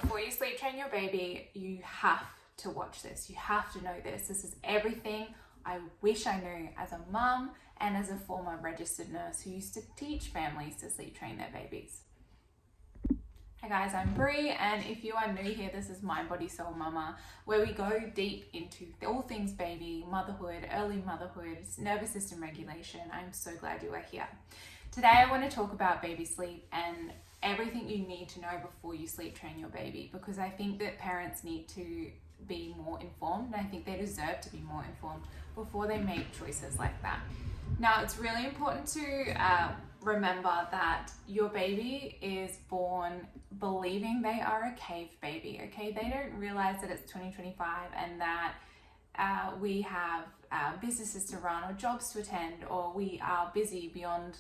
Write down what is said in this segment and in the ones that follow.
before you sleep train your baby, you have to watch this. You have to know this. This is everything I wish I knew as a mum and as a former registered nurse who used to teach families to sleep train their babies. Hey guys, I'm Brie, and if you are new here, this is Mind, Body, Soul Mama, where we go deep into all things baby, motherhood, early motherhood, nervous system regulation. I'm so glad you are here. Today I want to talk about baby sleep and everything you need to know before you sleep train your baby, because I think that parents need to be more informed, and I think they deserve to be more informed before they make choices like that. Now, it's really important to remember that your baby is born believing they are a cave baby, okay? They don't realize that it's 2025 and that we have businesses to run or jobs to attend, or we are busy beyond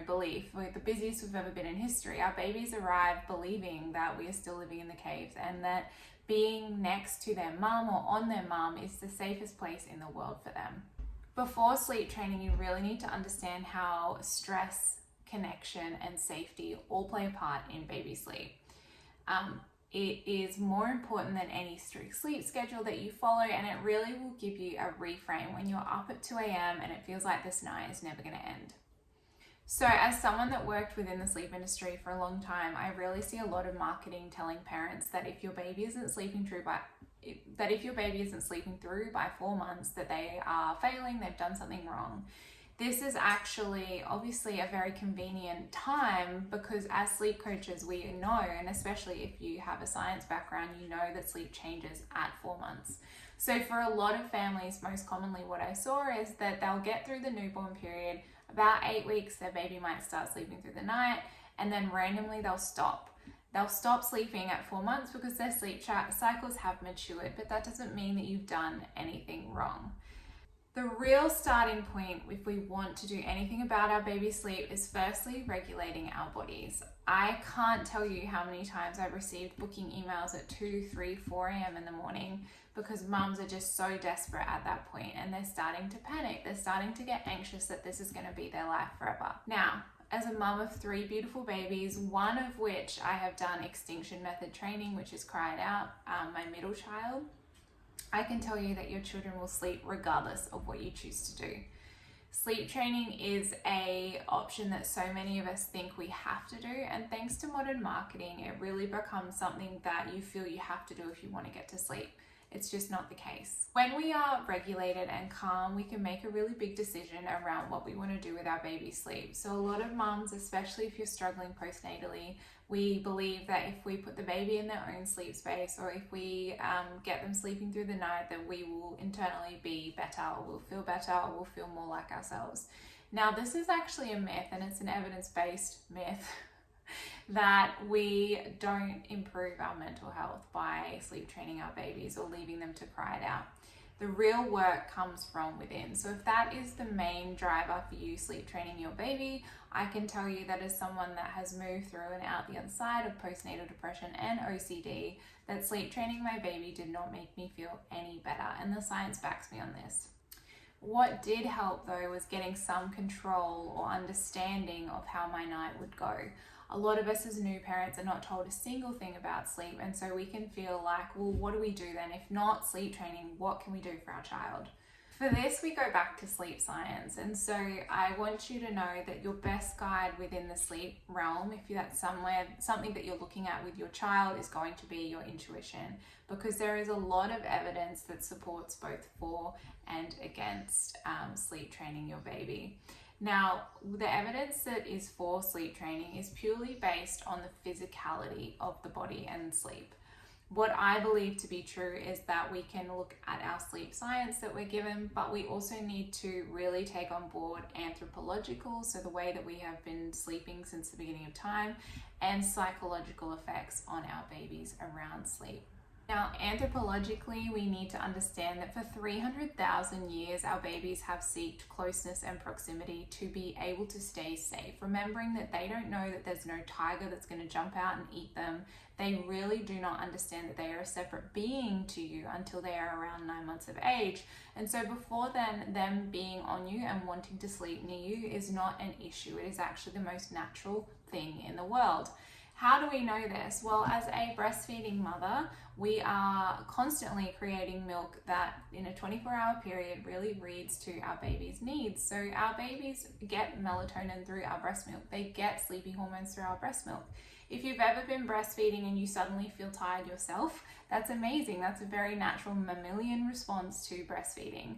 belief. We're the busiest we've ever been in history. Our babies arrive believing that we are still living in the caves, and that being next to their mum or on their mum is the safest place in the world for them. Before sleep training, you really need to understand how stress, connection, and safety all play a part in baby sleep. It is more important than any strict sleep schedule that you follow, and it really will give you a reframe when you're up at 2 a.m. and it feels like this night is never going to end. So as someone that worked within the sleep industry for a long time, I really see a lot of marketing telling parents that if your baby isn't sleeping through by 4 months, that they are failing, they've done something wrong. This is actually obviously a very convenient time, because as sleep coaches we know, and especially if you have a science background, you know that sleep changes at 4 months. So for a lot of families, most commonly what I saw is that they'll get through the newborn period, about 8 weeks their baby might start sleeping through the night, and then randomly they'll stop. They'll stop sleeping at 4 months because their sleep cycles have matured, but that doesn't mean that you've done anything wrong. The real starting point, if we want to do anything about our baby sleep, is firstly regulating our bodies. I can't tell you how many times I've received booking emails at 2, 3, 4 a.m. in the morning because mums are just so desperate at that point, and they're starting to panic. They're starting to get anxious that this is going to be their life forever. Now, as a mum of 3 beautiful babies, one of which I have done extinction method training, which is cried out, my middle child, I can tell you that your children will sleep regardless of what you choose to do. Sleep training is an option that so many of us think we have to do, and thanks to modern marketing, it really becomes something that you feel you have to do if you want to get to sleep. It's just not the case. When we are regulated and calm, we can make a really big decision around what we want to do with our baby's sleep. So a lot of mums, especially if you're struggling postnatally, we believe that if we put the baby in their own sleep space, or if we get them sleeping through the night, that we will internally be better, or we'll feel better, or we'll feel more like ourselves. Now, this is actually a myth, and it's an evidence-based myth that we don't improve our mental health by sleep training our babies or leaving them to cry it out. The real work comes from within. So if that is the main driver for you sleep training your baby, I can tell you that as someone that has moved through and out the other side of postnatal depression and OCD, that sleep training my baby did not make me feel any better, and the science backs me on this. What did help though was getting some control or understanding of how my night would go. A lot of us as new parents are not told a single thing about sleep, and so we can feel like, well, what do we do then? If not sleep training, what can we do for our child? For this, we go back to sleep science, and so I want you to know that your best guide within the sleep realm, if that's something that you're looking at with your child, is going to be your intuition, because there is a lot of evidence that supports both for and against sleep training your baby. Now, the evidence that is for sleep training is purely based on the physicality of the body and sleep. What I believe to be true is that we can look at our sleep science that we're given, but we also need to really take on board anthropological, so the way that we have been sleeping since the beginning of time, and psychological effects on our babies around sleep. Now, anthropologically, we need to understand that for 300,000 years, our babies have sought closeness and proximity to be able to stay safe, remembering that they don't know that there's no tiger that's going to jump out and eat them. They really do not understand that they are a separate being to you until they are around 9 months of age. And so before then, them being on you and wanting to sleep near you is not an issue. It is actually the most natural thing in the world. How do we know this? Well, as a breastfeeding mother, we are constantly creating milk that in a 24-hour period really reads to our baby's needs. So our babies get melatonin through our breast milk. They get sleepy hormones through our breast milk. If you've ever been breastfeeding and you suddenly feel tired yourself, that's amazing. That's a very natural mammalian response to breastfeeding.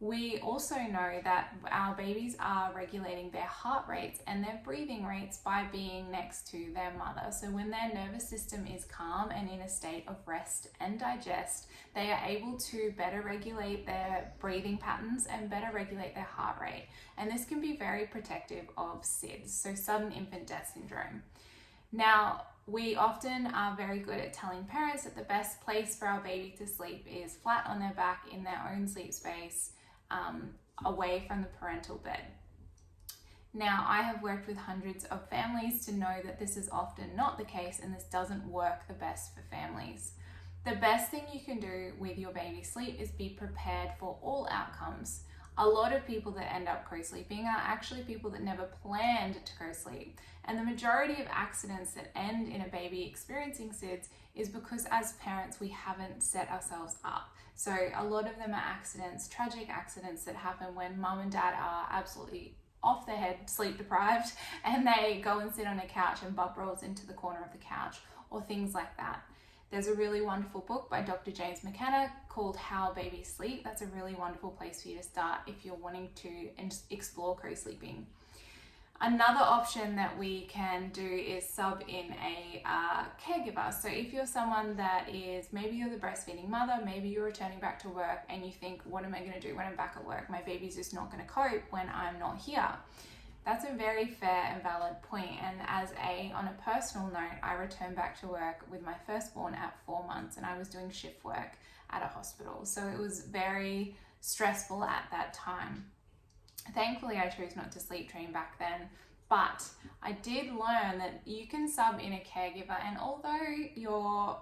We also know that our babies are regulating their heart rates and their breathing rates by being next to their mother. So when their nervous system is calm and in a state of rest and digest, they are able to better regulate their breathing patterns and better regulate their heart rate. And this can be very protective of SIDS, so sudden infant death syndrome. Now, we often are very good at telling parents that the best place for our baby to sleep is flat on their back in their own sleep space, away from the parental bed. Now, I have worked with hundreds of families to know that this is often not the case and this doesn't work the best for families. The best thing you can do with your baby's sleep is be prepared for all outcomes. A lot of people that end up co-sleeping are actually people that never planned to co-sleep. And the majority of accidents that end in a baby experiencing SIDS is because as parents we haven't set ourselves up. So a lot of them are accidents, tragic accidents that happen when mum and dad are absolutely off their head, sleep deprived, and they go and sit on a couch and bub rolls into the corner of the couch or things like that. There's a really wonderful book by Dr. James McKenna called How Babies Sleep. That's a really wonderful place for you to start if you're wanting to explore co-sleeping. Another option that we can do is sub in a caregiver. So if you're someone that is, maybe you're the breastfeeding mother, maybe you're returning back to work and you think, what am I going to do when I'm back at work? My baby's just not going to cope when I'm not here. That's a very fair and valid point. And on a personal note, I returned back to work with my firstborn at 4 months and I was doing shift work at a hospital. So it was very stressful at that time. Thankfully, I chose not to sleep train back then, but I did learn that you can sub in a caregiver, and although your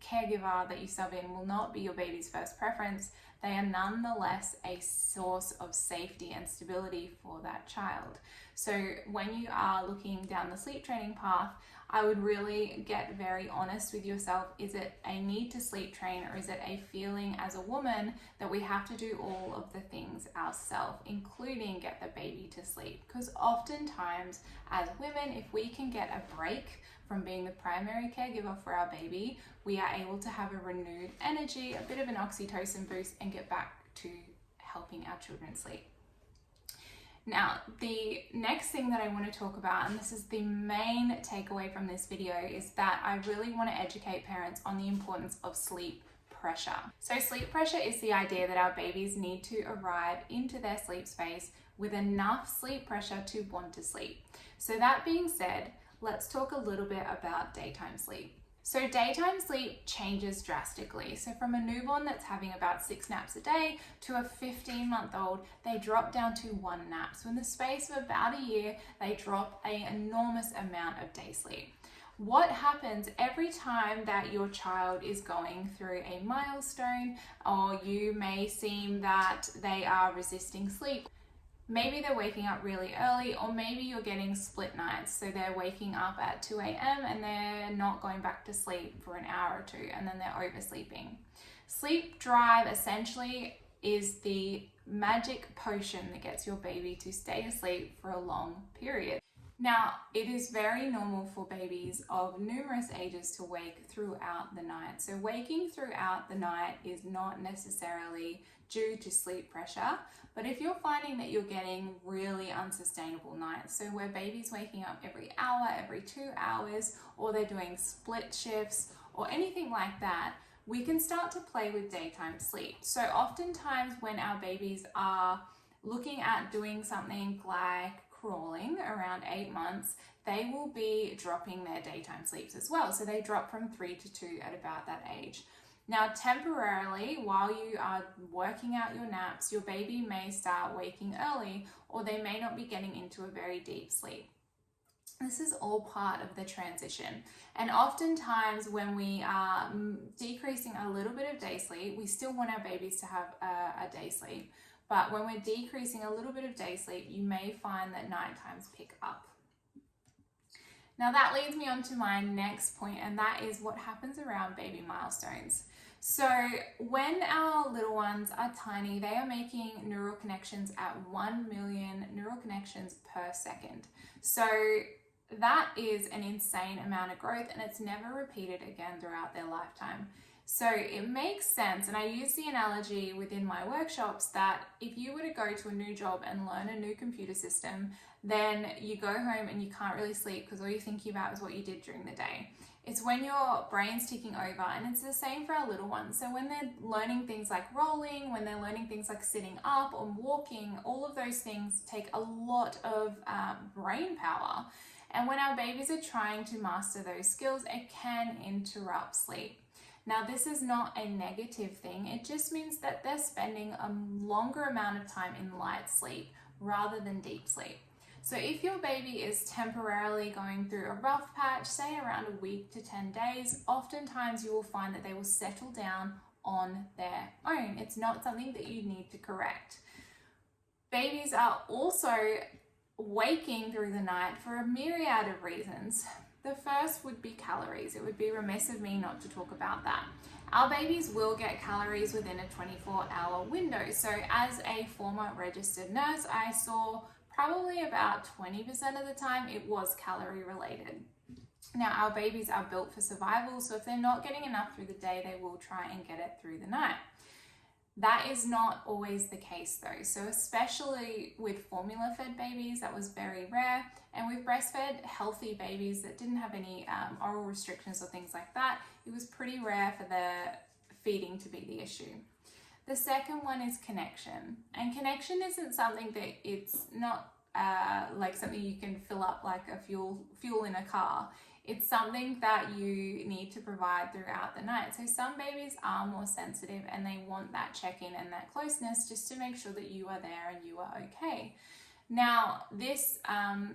caregiver that you sub in will not be your baby's first preference, they are nonetheless a source of safety and stability for that child. So when you are looking down the sleep training path, I would really get very honest with yourself. Is it a need to sleep train, or is it a feeling as a woman that we have to do all of the things ourselves, including get the baby to sleep? Because oftentimes as women, if we can get a break from being the primary caregiver for our baby, we are able to have a renewed energy, a bit of an oxytocin boost, and get back to helping our children sleep. Now, the next thing that I want to talk about, and this is the main takeaway from this video, is that I really want to educate parents on the importance of sleep pressure. So sleep pressure is the idea that our babies need to arrive into their sleep space with enough sleep pressure to want to sleep. So that being said, let's talk a little bit about daytime sleep. So daytime sleep changes drastically. So from a newborn that's having about 6 naps a day to a 15-month-old, they drop down to 1 nap. So in the space of about a year, they drop an enormous amount of day sleep. What happens every time that your child is going through a milestone, or you may seem that they are resisting sleep? Maybe they're waking up really early, or maybe you're getting split nights. So they're waking up at 2 a.m. and they're not going back to sleep for an hour or two, and then they're oversleeping. Sleep drive essentially is the magic potion that gets your baby to stay asleep for a long period. Now, it is very normal for babies of numerous ages to wake throughout the night. So waking throughout the night is not necessarily due to sleep pressure, but if you're finding that you're getting really unsustainable nights, so where baby's waking up every hour, every 2 hours, or they're doing split shifts or anything like that, we can start to play with daytime sleep. So oftentimes when our babies are looking at doing something like crawling around 8 months, they will be dropping their daytime sleeps as well. So they drop from 3 to 2 at about that age. Now, temporarily, while you are working out your naps, your baby may start waking early, or they may not be getting into a very deep sleep. This is all part of the transition. And oftentimes when we are decreasing a little bit of day sleep, we still want our babies to have a day sleep. But when we're decreasing a little bit of day sleep, you may find that night times pick up. Now that leads me on to my next point, and that is what happens around baby milestones. So when our little ones are tiny, they are making neural connections at 1 million neural connections per second. So that is an insane amount of growth, and it's never repeated again throughout their lifetime. So it makes sense, and I use the analogy within my workshops that if you were to go to a new job and learn a new computer system, then you go home and you can't really sleep because all you're thinking about is what you did during the day. It's when your brain's ticking over, and it's the same for our little ones. So when they're learning things like rolling, when they're learning things like sitting up or walking, all of those things take a lot of brain power. And when our babies are trying to master those skills, it can interrupt sleep. Now, this is not a negative thing. It just means that they're spending a longer amount of time in light sleep rather than deep sleep. So if your baby is temporarily going through a rough patch, say around a week to 10 days, oftentimes you will find that they will settle down on their own. It's not something that you need to correct. Babies are also waking through the night for a myriad of reasons. The first would be calories. It would be remiss of me not to talk about that. Our babies will get calories within a 24-hour window. So as a former registered nurse, I saw probably about 20% of the time it was calorie related. Now, our babies are built for survival, so if they're not getting enough through the day, they will try and get it through the night. That is not always the case though. So especially with formula fed babies, that was very rare. And with breastfed healthy babies that didn't have any oral restrictions or things like that, it was pretty rare for the feeding to be the issue. The second one is connection. And connection isn't something that it's not like something you can fill up like a fuel in a car. It's something that you need to provide throughout the night. So some babies are more sensitive and they want that check-in and that closeness just to make sure that you are there and you are okay. Now, this,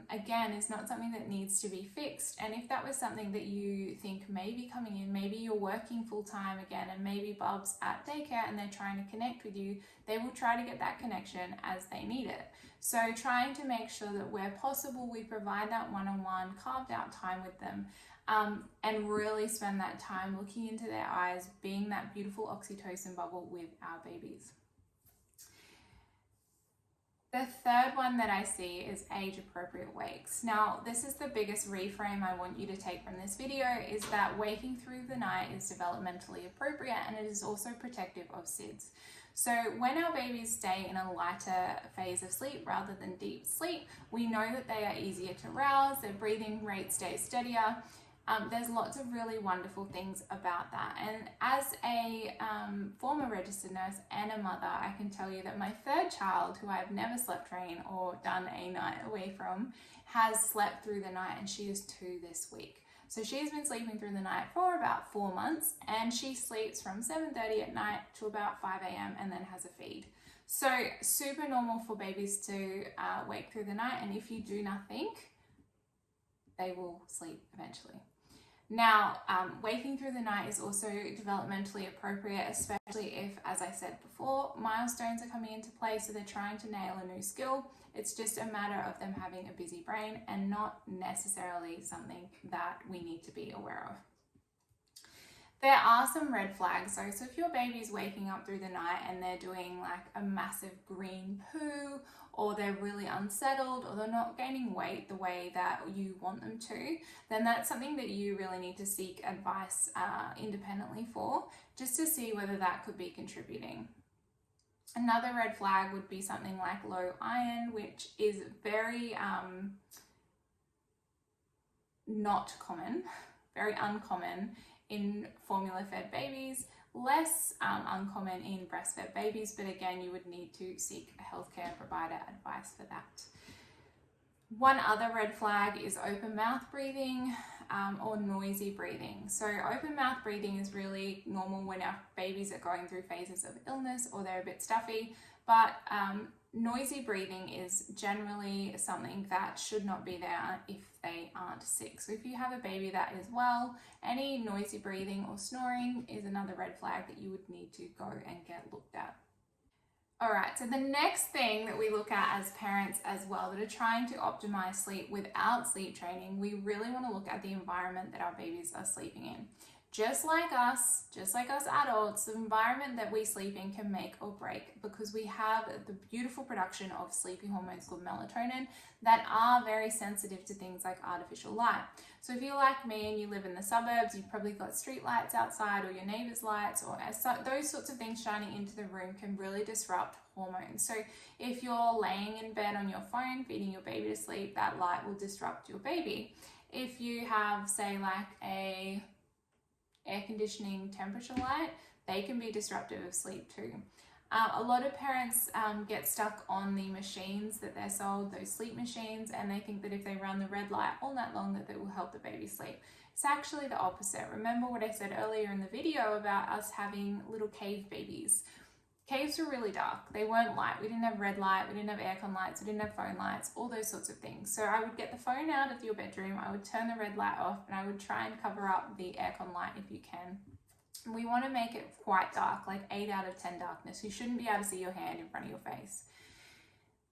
again, is not something that needs to be fixed. And if that was something that you think may be coming in, maybe you're working full time again, and maybe Bub's at daycare and they're trying to connect with you, they will try to get that connection as they need it. So trying to make sure that where possible, we provide that one-on-one, carved out time with them, and really spend that time looking into their eyes, being that beautiful oxytocin bubble with our babies. The third one that I see is age-appropriate wakes. Now, this is the biggest reframe I want you to take from this video, is that waking through the night is developmentally appropriate and it is also protective of SIDS. So when our babies stay in a lighter phase of sleep rather than deep sleep, we know that they are easier to rouse, their breathing rate stays steadier. There's lots of really wonderful things about that. And as a former registered nurse and a mother, I can tell you that my third child, who I've never slept train or done a night away from, has slept through the night, and she is 2 this week. So she's been sleeping through the night for about 4 months, and she sleeps from 7:30 at night to about 5 a.m. and then has a feed. So super normal for babies to wake through the night, and if you do nothing, they will sleep eventually. Now, waking through the night is also developmentally appropriate, especially if, as I said before, milestones are coming into play, so they're trying to nail a new skill. It's just a matter of them having a busy brain and not necessarily something that we need to be aware of. There are some red flags. So if your baby's waking up through the night and they're doing like a massive green poo, or they're really unsettled, or they're not gaining weight the way that you want them to, then that's something that you really need to seek advice independently for, just to see whether that could be contributing. Another red flag would be something like low iron, which is very not common, very uncommon in formula-fed babies, less uncommon in breastfed babies, but again, you would need to seek a healthcare provider advice for that. One other red flag is open mouth breathing or noisy breathing. So open mouth breathing is really normal when our babies are going through phases of illness or they're a bit stuffy, but noisy breathing is generally something that should not be there if they aren't sick. So if you have a baby that is well, any noisy breathing or snoring is another red flag that you would need to go and get looked at. All right, so the next thing that we look at as parents as well that are trying to optimize sleep without sleep training, we really want to look at the environment that our babies are sleeping in. Just like us adults, the environment that we sleep in can make or break, because we have the beautiful production of sleepy hormones called melatonin that are very sensitive to things like artificial light. So if you're like me and you live in the suburbs, you've probably got street lights outside or your neighbor's lights, or those sorts of things shining into the room can really disrupt hormones. So if you're laying in bed on your phone, feeding your baby to sleep, that light will disrupt your baby. If you have, say, like a air conditioning temperature light, they can be disruptive of sleep too. A lot of parents get stuck on the machines that they're sold, those sleep machines, and they think that if they run the red light all night long that will help the baby sleep. It's actually the opposite. Remember what I said earlier in the video about us having little cave babies. Caves were really dark. They weren't light. We didn't have red light. We didn't have aircon lights. We didn't have phone lights, all those sorts of things. So I would get the phone out of your bedroom. I would turn the red light off, and I would try and cover up the aircon light if you can. We want to make it quite dark, like 8 out of 10 darkness. You shouldn't be able to see your hand in front of your face.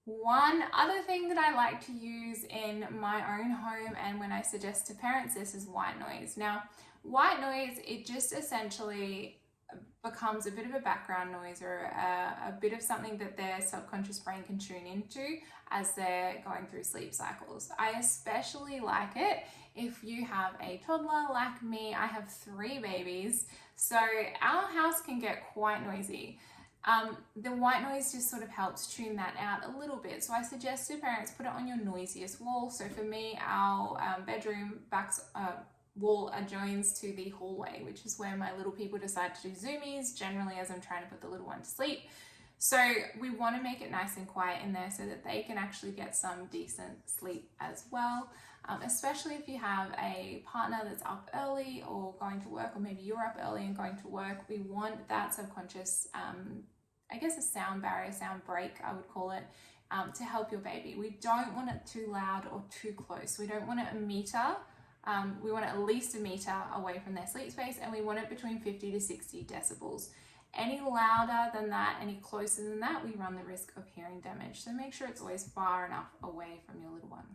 One other thing that I like to use in my own home, and when I suggest to parents this, is white noise. Now, white noise, it just essentially becomes a bit of a background noise, or a bit of something that their subconscious brain can tune into as they're going through sleep cycles. I especially like it if you have a toddler like me. I have 3 babies, so our house can get quite noisy. The white noise just sort of helps tune that out a little bit. So I suggest to parents put it on your noisiest wall. So for me, our bedroom wall adjoins to the hallway, which is where my little people decide to do zoomies, generally as I'm trying to put the little one to sleep. So we want to make it nice and quiet in there so that they can actually get some decent sleep as well. Especially if you have a partner that's up early or going to work, or maybe you're up early and going to work, we want that subconscious, I guess a sound barrier, sound break, I would call it, to help your baby. We don't want it too loud or too close. We don't want it a meter. We want it at least a meter away from their sleep space, and we want it between 50 to 60 decibels. Any louder than that, any closer than that, we run the risk of hearing damage. So make sure it's always far enough away from your little one.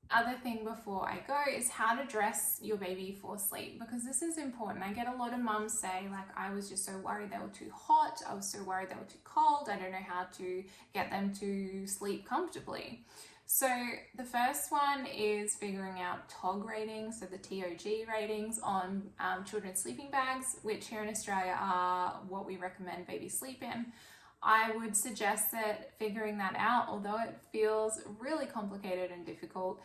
Other thing before I go is how to dress your baby for sleep, because this is important. I get a lot of mums say, like, I was just so worried they were too hot, I was so worried they were too cold, I don't know how to get them to sleep comfortably. So the first one is figuring out TOG ratings, so the TOG ratings on children's sleeping bags, which here in Australia are what we recommend babies sleep in. I would suggest that figuring that out, although it feels really complicated and difficult,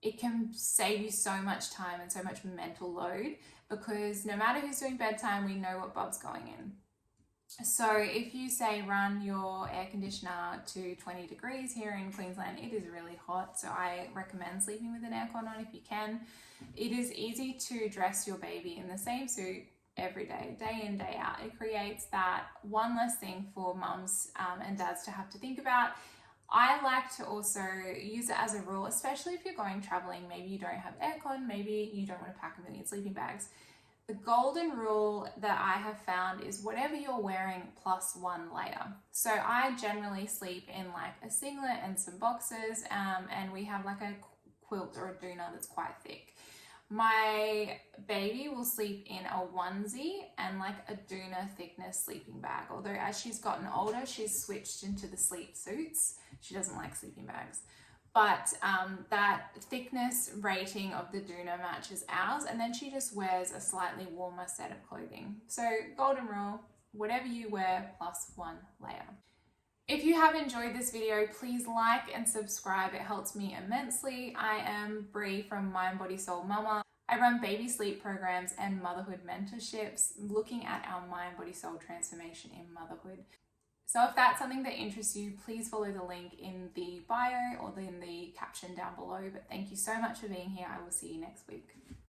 it can save you so much time and so much mental load, because no matter who's doing bedtime, we know what bulb's going in. So if you say run your air conditioner to 20 degrees here in Queensland, it is really hot. So I recommend sleeping with an aircon on if you can. It is easy to dress your baby in the same suit every day, day in, day out. It creates that one less thing for mums and dads to have to think about. I like to also use it as a rule, especially if you're going traveling. Maybe you don't have aircon, maybe you don't want to pack a million sleeping bags. The golden rule that I have found is whatever you're wearing plus 1 layer. So I generally sleep in like a singlet and some boxers, and we have like a quilt or a doona that's quite thick. My baby will sleep in a onesie and like a doona thickness sleeping bag. Although as she's gotten older, she's switched into the sleep suits. She doesn't like sleeping bags. But that thickness rating of the doona matches ours, and then she just wears a slightly warmer set of clothing. So golden rule, whatever you wear plus 1 layer. If you have enjoyed this video, please like and subscribe. It helps me immensely. I am Bree from Mind Body Soul Mama. I run baby sleep programs and motherhood mentorships looking at our mind body soul transformation in motherhood. So if that's something that interests you, please follow the link in the bio or in the caption down below. But thank you so much for being here. I will see you next week.